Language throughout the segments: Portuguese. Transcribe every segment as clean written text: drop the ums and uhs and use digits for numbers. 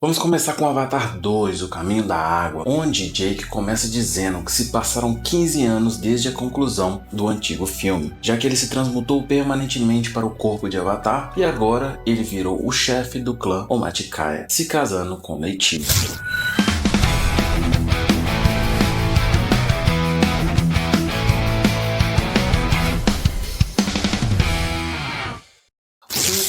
Vamos começar com Avatar 2, O Caminho da Água, onde Jake começa dizendo que se passaram 15 anos desde a conclusão do antigo filme, já que ele se transmutou permanentemente para o corpo de Avatar e agora ele virou o chefe do clã Omaticaya, se casando com Neytiri.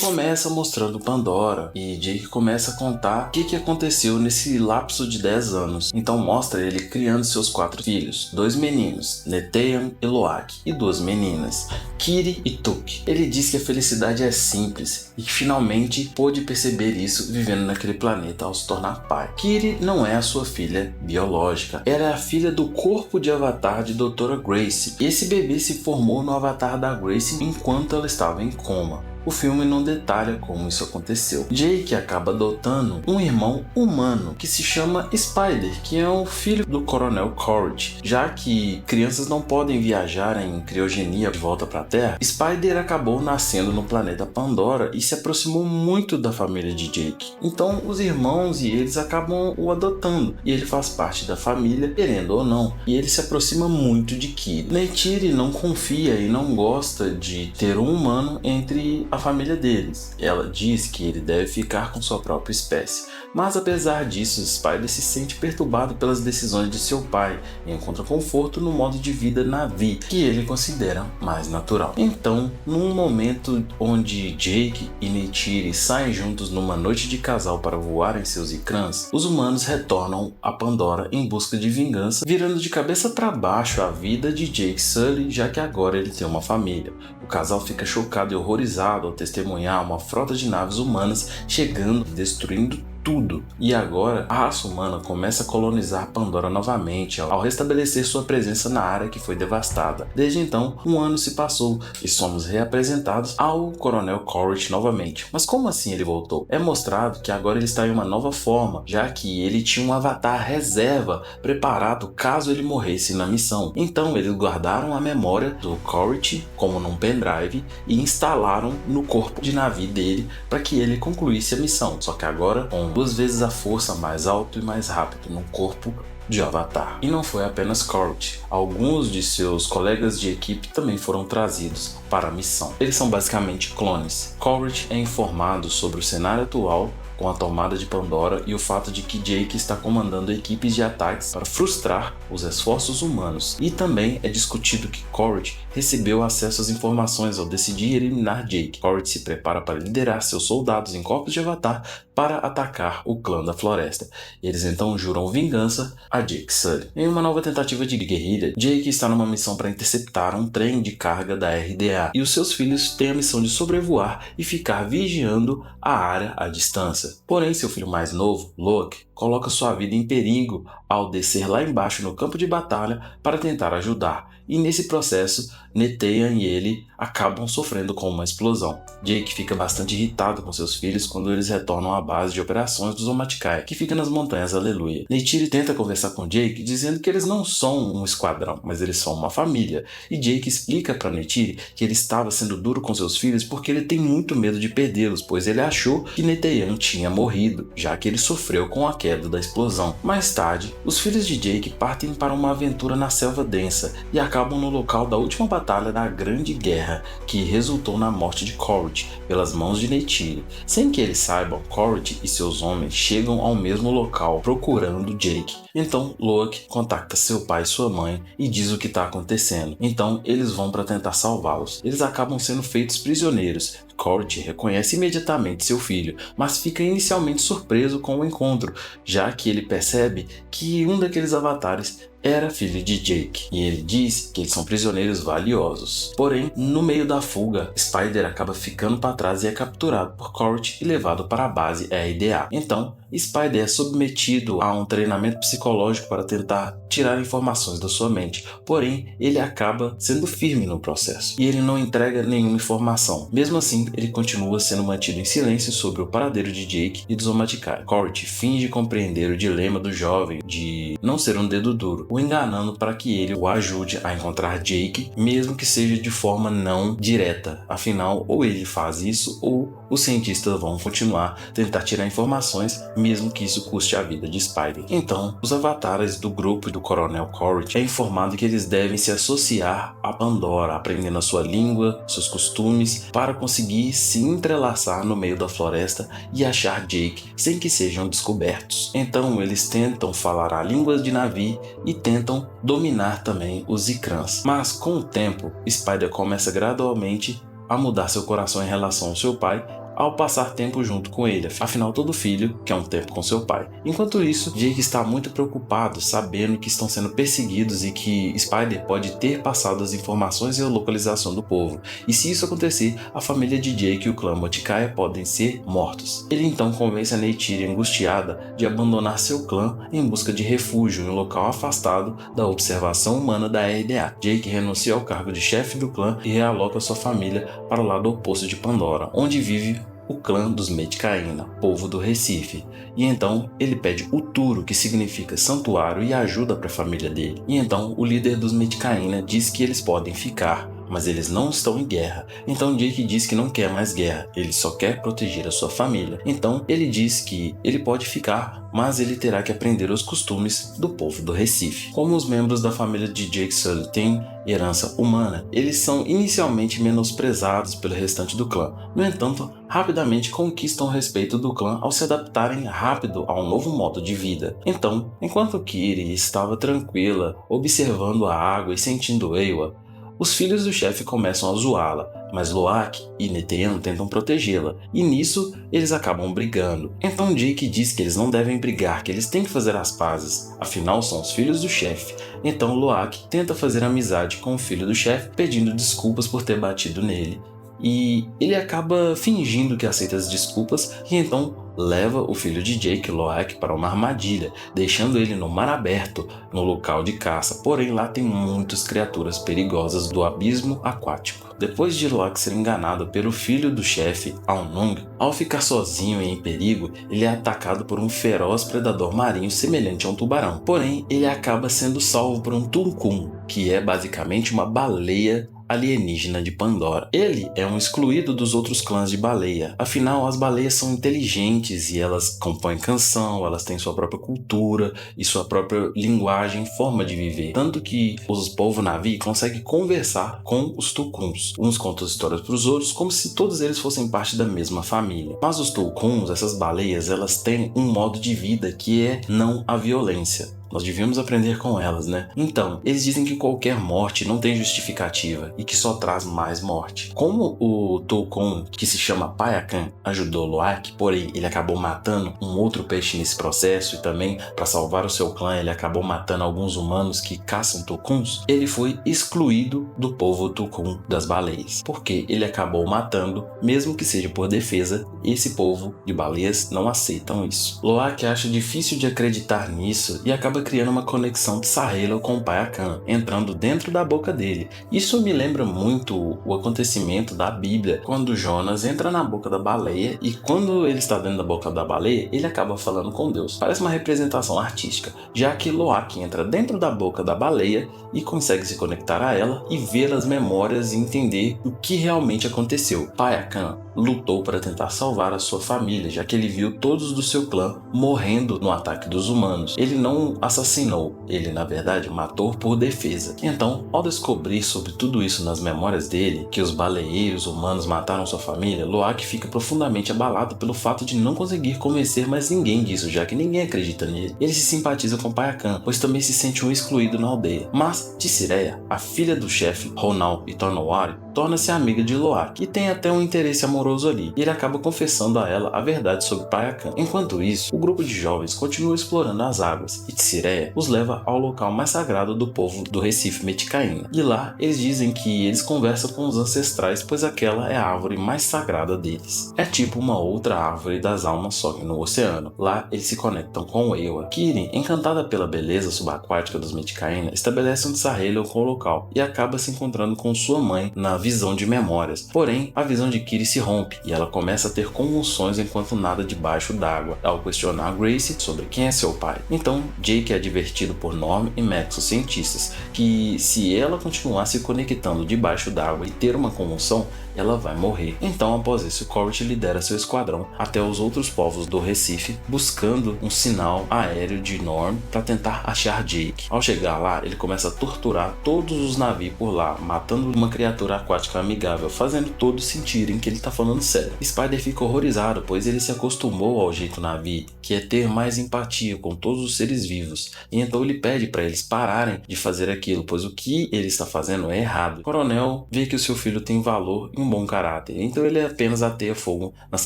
Começa mostrando Pandora e Jake começa a contar o que aconteceu nesse lapso de 10 anos. Então mostra ele criando seus 4 filhos, 2 meninos, Neteyam e Loak, e 2 meninas, Kiri e Tuk. Ele diz que a felicidade é simples e que finalmente pôde perceber isso vivendo naquele planeta ao se tornar pai. Kiri não é a sua filha biológica, ela é a filha do corpo de Avatar de Dra. Grace. Esse bebê se formou no Avatar da Grace enquanto ela estava em coma. O filme não detalha como isso aconteceu. Jake acaba adotando um irmão humano que se chama Spider, que é o filho do Coronel Courage. Já que crianças não podem viajar em criogenia de volta para a Terra, Spider acabou nascendo no planeta Pandora e se aproximou muito da família de Jake. Então os irmãos e eles acabam o adotando e ele faz parte da família, querendo ou não, e ele se aproxima muito de Kiri. Neytiri não confia e não gosta de ter um humano entre a família deles. Ela diz que ele deve ficar com sua própria espécie. Mas apesar disso, Spider se sente perturbado pelas decisões de seu pai e encontra conforto no modo de vida Na'vi, que ele considera mais natural. Então, num momento onde Jake e Neytiri saem juntos numa noite de casal para voar em seus icrãs, os humanos retornam a Pandora em busca de vingança, virando de cabeça para baixo a vida de Jake Sully, já que agora ele tem uma família. O casal fica chocado e horrorizado ao testemunhar uma frota de naves humanas chegando e destruindo tudo. E agora a raça humana começa a colonizar Pandora novamente ao restabelecer sua presença na área que foi devastada. Desde então, um ano se passou e somos reapresentados ao Coronel Courage novamente. Mas como assim ele voltou? É mostrado que agora ele está em uma nova forma, já que ele tinha um avatar reserva preparado caso ele morresse na missão. Então eles guardaram a memória do Courage como num pendrive e instalaram no corpo de Na'vi dele para que ele concluísse a missão. Só que agora com 2 vezes a força, mais alto e mais rápido no corpo de Avatar. E não foi apenas Courage, alguns de seus colegas de equipe também foram trazidos para a missão. Eles são basicamente clones. Courage é informado sobre o cenário atual com a tomada de Pandora e o fato de que Jake está comandando equipes de ataques para frustrar os esforços humanos. E também é discutido que Courage recebeu acesso às informações ao decidir eliminar Jake. Courage se prepara para liderar seus soldados em corpos de Avatar para atacar o clã da floresta. Eles então juram vingança a Jake Sully. Em uma nova tentativa de guerrilha, Jake está numa missão para interceptar um trem de carga da RDA e os seus filhos têm a missão de sobrevoar e ficar vigiando a área à distância. Porém, seu filho mais novo, Loak, coloca sua vida em perigo ao descer lá embaixo no campo de batalha para tentar ajudar. E nesse processo, Neteyam e ele acabam sofrendo com uma explosão. Jake fica bastante irritado com seus filhos quando eles retornam à base de operações dos Omaticaya, que fica nas montanhas Aleluia. Neytiri tenta conversar com Jake, dizendo que eles não são um esquadrão, mas eles são uma família. E Jake explica para Neytiri que ele estava sendo duro com seus filhos porque ele tem muito medo de perdê-los, pois ele achou que Neteyam tinha morrido, já que ele sofreu com a queda da explosão. Mais tarde, os filhos de Jake partem para uma aventura na selva densa e acabam no local da última batalha da Grande Guerra, que resultou na morte de Courage pelas mãos de Neytiri. Sem que eles saibam, Courage e seus homens chegam ao mesmo local procurando Jake. Então Loak contacta seu pai e sua mãe e diz o que está acontecendo. Então eles vão para tentar salvá-los. Eles acabam sendo feitos prisioneiros. Courage reconhece imediatamente seu filho, mas fica inicialmente surpreso com o encontro, já que ele percebe que um daqueles avatares era filho de Jake, e ele diz que eles são prisioneiros valiosos. Porém, no meio da fuga, Spider acaba ficando para trás e é capturado por Courage e levado para a base RDA. Então, Spider é submetido a um treinamento psicológico para tentar tirar informações da sua mente, porém, ele acaba sendo firme no processo, e ele não entrega nenhuma informação. Mesmo assim, ele continua sendo mantido em silêncio sobre o paradeiro de Jake e dos Omaticaya. Courage finge compreender o dilema do jovem de não ser um dedo duro, o enganando para que ele o ajude a encontrar Jake, mesmo que seja de forma não direta. Afinal, ou ele faz isso, ou os cientistas vão continuar a tentar tirar informações, mesmo que isso custe a vida de Spidey. Então, os avatares do grupo do Coronel Courage é informado que eles devem se associar a Pandora, aprendendo a sua língua, seus costumes, para conseguir se entrelaçar no meio da floresta e achar Jake sem que sejam descobertos. Então, eles tentam falar a língua de Na'vi e tentam dominar também os Ikrans. Mas com o tempo, Spider começa gradualmente a mudar seu coração em relação ao seu pai ao passar tempo junto com ele. Afinal, todo filho quer um tempo com seu pai. Enquanto isso, Jake está muito preocupado, sabendo que estão sendo perseguidos e que Spider pode ter passado as informações e a localização do povo. E se isso acontecer, a família de Jake e o clã Moticaya podem ser mortos. Ele então convence a Neytiri, angustiada, de abandonar seu clã em busca de refúgio em um local afastado da observação humana da RDA. Jake renuncia ao cargo de chefe do clã e realoca sua família para o lado oposto de Pandora, onde vive o clã dos Metkayina, povo do Recife, e então ele pede o Turo, que significa santuário, e ajuda para a família dele. E então o líder dos Metkayina diz que eles podem ficar, mas eles não estão em guerra. Então Jake diz que não quer mais guerra, ele só quer proteger a sua família. Então ele diz que ele pode ficar, mas ele terá que aprender os costumes do povo do Recife. Como os membros da família de Jake Sully têm herança humana, eles são inicialmente menosprezados pelo restante do clã. No entanto, rapidamente conquistam o respeito do clã ao se adaptarem rápido a um novo modo de vida. Então, enquanto Kiri estava tranquila, observando a água e sentindo Eywa, os filhos do chefe começam a zoá-la, mas Loak e Neteyam tentam protegê-la, e nisso eles acabam brigando. Então Jake diz que eles não devem brigar, que eles têm que fazer as pazes, afinal são os filhos do chefe. Então Loak tenta fazer amizade com o filho do chefe, pedindo desculpas por ter batido nele, e ele acaba fingindo que aceita as desculpas e então leva o filho de Jake, Loak, para uma armadilha, deixando ele no mar aberto, no local de caça. Porém, lá tem muitas criaturas perigosas do abismo aquático. Depois de Loak ser enganado pelo filho do chefe, Aonung, ao ficar sozinho e em perigo, ele é atacado por um feroz predador marinho semelhante a um tubarão. Porém, ele acaba sendo salvo por um Tuncum, que é basicamente uma baleia alienígena de Pandora. Ele é um excluído dos outros clãs de baleia. Afinal, as baleias são inteligentes e elas compõem canção, elas têm sua própria cultura e sua própria linguagem e forma de viver. Tanto que os povos Na'vi conseguem conversar com os Tucuns. Uns contam histórias para os outros como se todos eles fossem parte da mesma família. Mas os Tucuns, essas baleias, elas têm um modo de vida que é não a violência. Nós devíamos aprender com elas, né? Então, eles dizem que qualquer morte não tem justificativa e que só traz mais morte. Como o Tulkun, que se chama Payakan, ajudou Loak, porém ele acabou matando um outro peixe nesse processo e também, para salvar o seu clã, ele acabou matando alguns humanos que caçam Tulkuns, ele foi excluído do povo Tulkun das baleias, porque ele acabou matando, mesmo que seja por defesa, esse povo de baleias não aceitam isso. Loak acha difícil de acreditar nisso e acaba criando uma conexão de Sahelo com o Payakan, entrando dentro da boca dele. Isso me lembra muito o acontecimento da Bíblia, quando Jonas entra na boca da baleia e quando ele está dentro da boca da baleia, ele acaba falando com Deus. Parece uma representação artística, já que Loak entra dentro da boca da baleia e consegue se conectar a ela e ver as memórias e entender o que realmente aconteceu. Payakan lutou para tentar salvar a sua família, já que ele viu todos do seu clã morrendo no ataque dos humanos. Ele não assassinou, ele na verdade matou por defesa. Então, ao descobrir sobre tudo isso nas memórias dele, que os baleeiros humanos mataram sua família, Loak fica profundamente abalado pelo fato de não conseguir convencer mais ninguém disso, já que ninguém acredita nele. Ele se simpatiza com Payakan, pois também se sente um excluído na aldeia. Mas Ticireia, a filha do chefe Ronal e Tonowari, torna-se amiga de Loak e tem até um interesse amoroso ali. Ele acaba confessando a ela a verdade sobre Payakan. Enquanto isso, o grupo de jovens continua explorando as águas e Ticireia os leva ao local mais sagrado do povo do Recife Metkayina. E lá eles dizem que eles conversam com os ancestrais, pois aquela é a árvore mais sagrada deles. É tipo uma outra árvore das almas, só que no oceano. Lá eles se conectam com Eywa. Kirin, encantada pela beleza subaquática dos Metkayina, estabelece um tsarello com o local e acaba se encontrando com sua mãe na visão de memórias. Porém, a visão de Kitty se rompe e ela começa a ter convulsões enquanto nada debaixo d'água, ao questionar Grace sobre quem é seu pai. Então, Jake é advertido por Norm e Max, os cientistas, que se ela continuar se conectando debaixo d'água e ter uma convulsão, ela vai morrer. Então, após isso, Corrit lidera seu esquadrão até os outros povos do Recife, buscando um sinal aéreo de Norm para tentar achar Jake. Ao chegar lá, ele começa a torturar todos os navios por lá, matando uma criatura aquática amigável, fazendo todos sentirem que ele tá falando sério. Spider fica horrorizado, pois ele se acostumou ao jeito Na'vi, que é ter mais empatia com todos os seres vivos, e então ele pede para eles pararem de fazer aquilo, pois o que ele está fazendo é errado. O coronel vê que o seu filho tem valor e um bom caráter, então ele apenas ateia fogo nas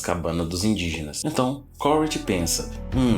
cabanas dos indígenas. Então, Corrit pensa,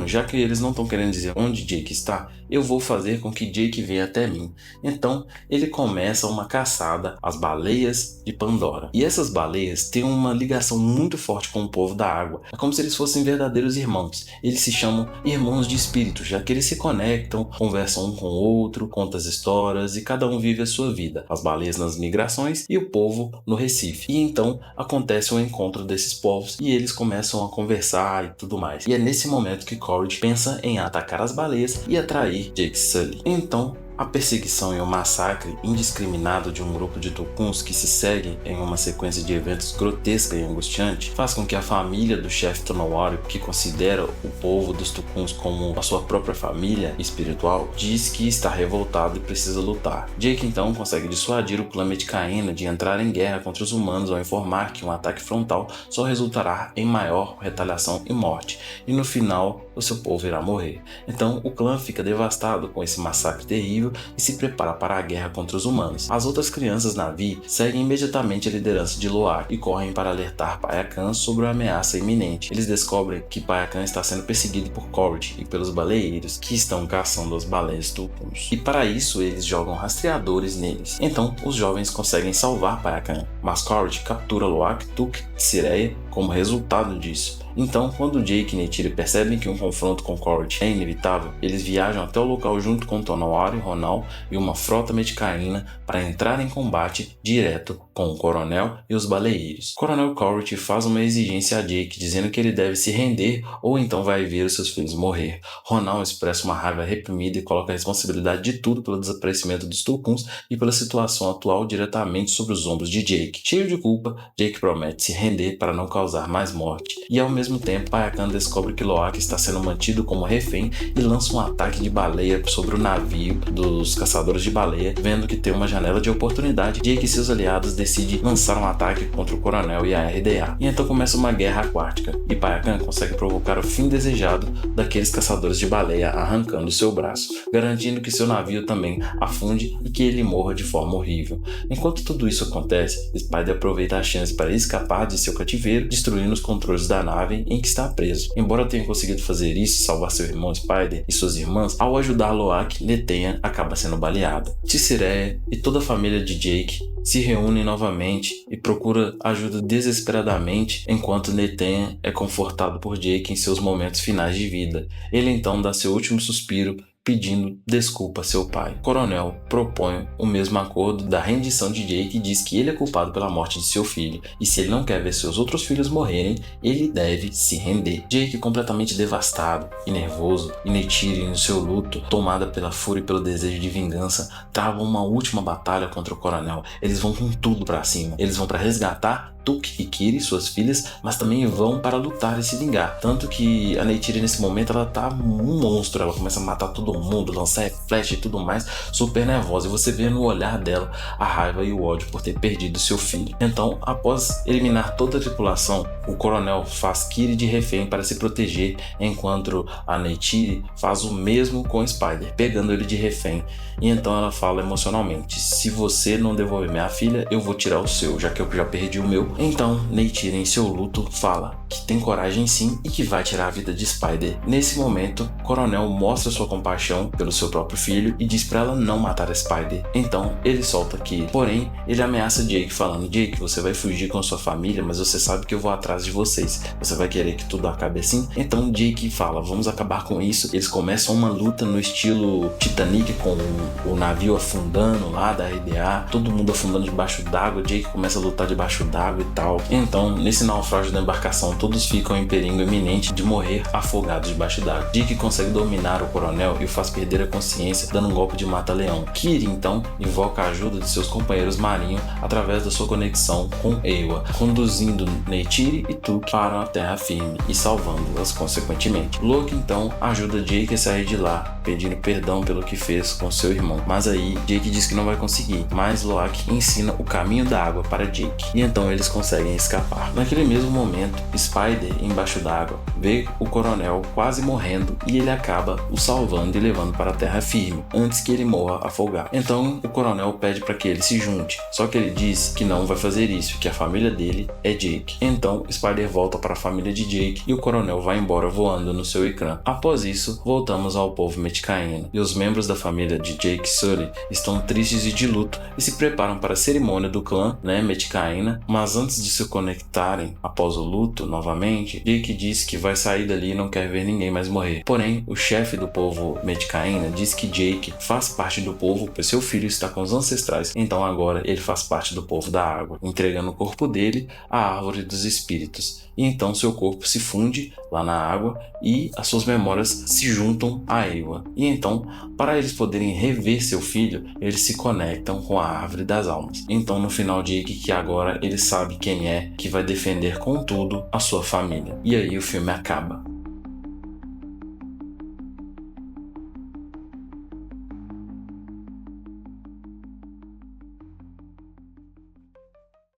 já que eles não estão querendo dizer onde Jake está, eu vou fazer com que Jake venha até mim. Então, ele começa uma caçada às baleias de Pandora. E essas baleias têm uma ligação muito forte com o povo da água. É como se eles fossem verdadeiros irmãos. Eles se chamam irmãos de espírito, já que eles se conectam, conversam um com o outro, contam as histórias e cada um vive a sua vida. As baleias nas migrações e o povo no Recife. E então, acontece o encontro desses povos e eles começam a conversar e tudo mais. E é nesse momento que Corrit pensa em atacar as baleias e atrair Jake Sully. Então, a perseguição e o massacre indiscriminado de um grupo de tucuns que se seguem em uma sequência de eventos grotesca e angustiante faz com que a família do chefe Tonowari, que considera o povo dos tucuns como a sua própria família espiritual, diz que está revoltado e precisa lutar. Jake então consegue dissuadir o clã Metkayina de entrar em guerra contra os humanos ao informar que um ataque frontal só resultará em maior retaliação e morte, e no final o seu povo irá morrer. Então o clã fica devastado com esse massacre terrível e se prepara para a guerra contra os humanos. As outras crianças Na'vi seguem imediatamente a liderança de Loak e correm para alertar Payakan sobre a ameaça iminente. Eles descobrem que Payakan está sendo perseguido por Corrit e pelos baleeiros que estão caçando as baleias tucuns. E para isso eles jogam rastreadores neles. Então os jovens conseguem salvar Payakan, mas Corrit captura Loak, Tuk e Sireia como resultado disso. Então, quando Jake e Neytiri percebem que um confronto com Corrit é inevitável, eles viajam até o local junto com Tonowari, Ronal e uma frota Metkayina para entrar em combate direto com o coronel e os baleeiros. O coronel Corrit faz uma exigência a Jake, dizendo que ele deve se render ou então vai ver os seus filhos morrer. Ronal expressa uma raiva reprimida e coloca a responsabilidade de tudo pelo desaparecimento dos tucuns e pela situação atual diretamente sobre os ombros de Jake. Cheio de culpa, Jake promete se render para não causar mais morte. E ao mesmo tempo, Payakan descobre que Loak está sendo mantido como refém e lança um ataque de baleia sobre o navio dos caçadores de baleia, vendo que tem uma janela de oportunidade. Jake e seus aliados decidem lançar um ataque contra o coronel e a RDA. E então começa uma guerra aquática, e Payakan consegue provocar o fim desejado daqueles caçadores de baleia arrancando seu braço, garantindo que seu navio também afunde e que ele morra de forma horrível. Enquanto tudo isso acontece, Spider aproveita a chance para escapar de seu cativeiro, destruindo os controles da nave em que está preso. Embora tenha conseguido fazer isso, salvar seu irmão Spider e suas irmãs, ao ajudar Loak, Netenha acaba sendo baleado. Tissereia e toda a família de Jake se reúnem novamente e procura ajuda desesperadamente, enquanto Netenha é confortado por Jake em seus momentos finais de vida. Ele então dá seu último suspiro, pedindo desculpa a seu pai. O coronel propõe o mesmo acordo da rendição de Jake e diz que ele é culpado pela morte de seu filho, e se ele não quer ver seus outros filhos morrerem, ele deve se render. Jake, completamente devastado e nervoso, e Neytiri no seu luto, tomada pela fúria e pelo desejo de vingança, travam uma última batalha contra o coronel. Eles vão com tudo pra cima. Eles vão para resgatar Tuk e Kiri, suas filhas, mas também vão para lutar e se vingar. Tanto que a Neytiri nesse momento ela tá um monstro, ela começa a matar todo mundo, lançar flecha e tudo mais, super nervosa, e você vê no olhar dela a raiva e o ódio por ter perdido seu filho. Então, após eliminar toda a tripulação, o coronel faz Kiri de refém para se proteger, enquanto a Neytiri faz o mesmo com o Spider, pegando ele de refém. E então ela fala emocionalmente: se você não devolver minha filha, eu vou tirar o seu, já que eu já perdi o meu, Então, Neytiri, em seu luto, fala que tem coragem sim e que vai tirar a vida de Spider. Nesse momento, Coronel mostra sua compaixão pelo seu próprio filho e diz pra ela não matar a Spider. Então, ele solta Kiri. Porém, ele ameaça Jake falando: Jake, você vai fugir com sua família, mas você sabe que eu vou atrás de vocês. Você vai querer que tudo acabe assim? Então Jake fala: vamos acabar com isso. Eles começam uma luta no estilo Titanic, com o navio afundando lá da RDA, todo mundo afundando debaixo d'água. Jake começa a lutar debaixo d'água e tal. Então, nesse naufrágio da embarcação, todos ficam em perigo iminente de morrer afogados debaixo d'água. Jake consegue dominar o coronel e o faz perder a consciência, dando um golpe de mata-leão. Kiri então invoca a ajuda de seus companheiros marinhos através da sua conexão com Eywa, conduzindo Neytiri e Tuk para a terra firme e salvando-as consequentemente. Loki então ajuda Jake a sair de lá, pedindo perdão pelo que fez com seu irmão. Mas aí Jake diz que não vai conseguir, mas Loki ensina o caminho da água para Jake, e então eles conseguem escapar. Naquele mesmo momento, Spider, embaixo d'água, vê o coronel quase morrendo e ele acaba o salvando e levando para a terra firme, antes que ele morra afogado. Então o coronel pede para que ele se junte, só que ele diz que não vai fazer isso, que a família dele é Jake. Então Spider volta para a família de Jake e o coronel vai embora voando no seu ecrã. Após isso, voltamos ao povo Metcaína, e os membros da família de Jake Sully estão tristes e de luto e se preparam para a cerimônia do clã, Metcaína, mas antes de se conectarem após o luto novamente, Jake diz que vai sair dali e não quer ver ninguém mais morrer. Porém, o chefe do povo Metcaína diz que Jake faz parte do povo, pois seu filho está com os ancestrais, então agora ele faz parte do povo da água, entregando o corpo dele à árvore dos espíritos. E então seu corpo se funde lá na água e as suas memórias se juntam a Eywa. E então, para eles poderem rever seu filho, eles se conectam com a árvore das almas. Então no final, Jake, que agora ele sabe quem é que vai defender com tudo a sua família. E aí o filme acaba.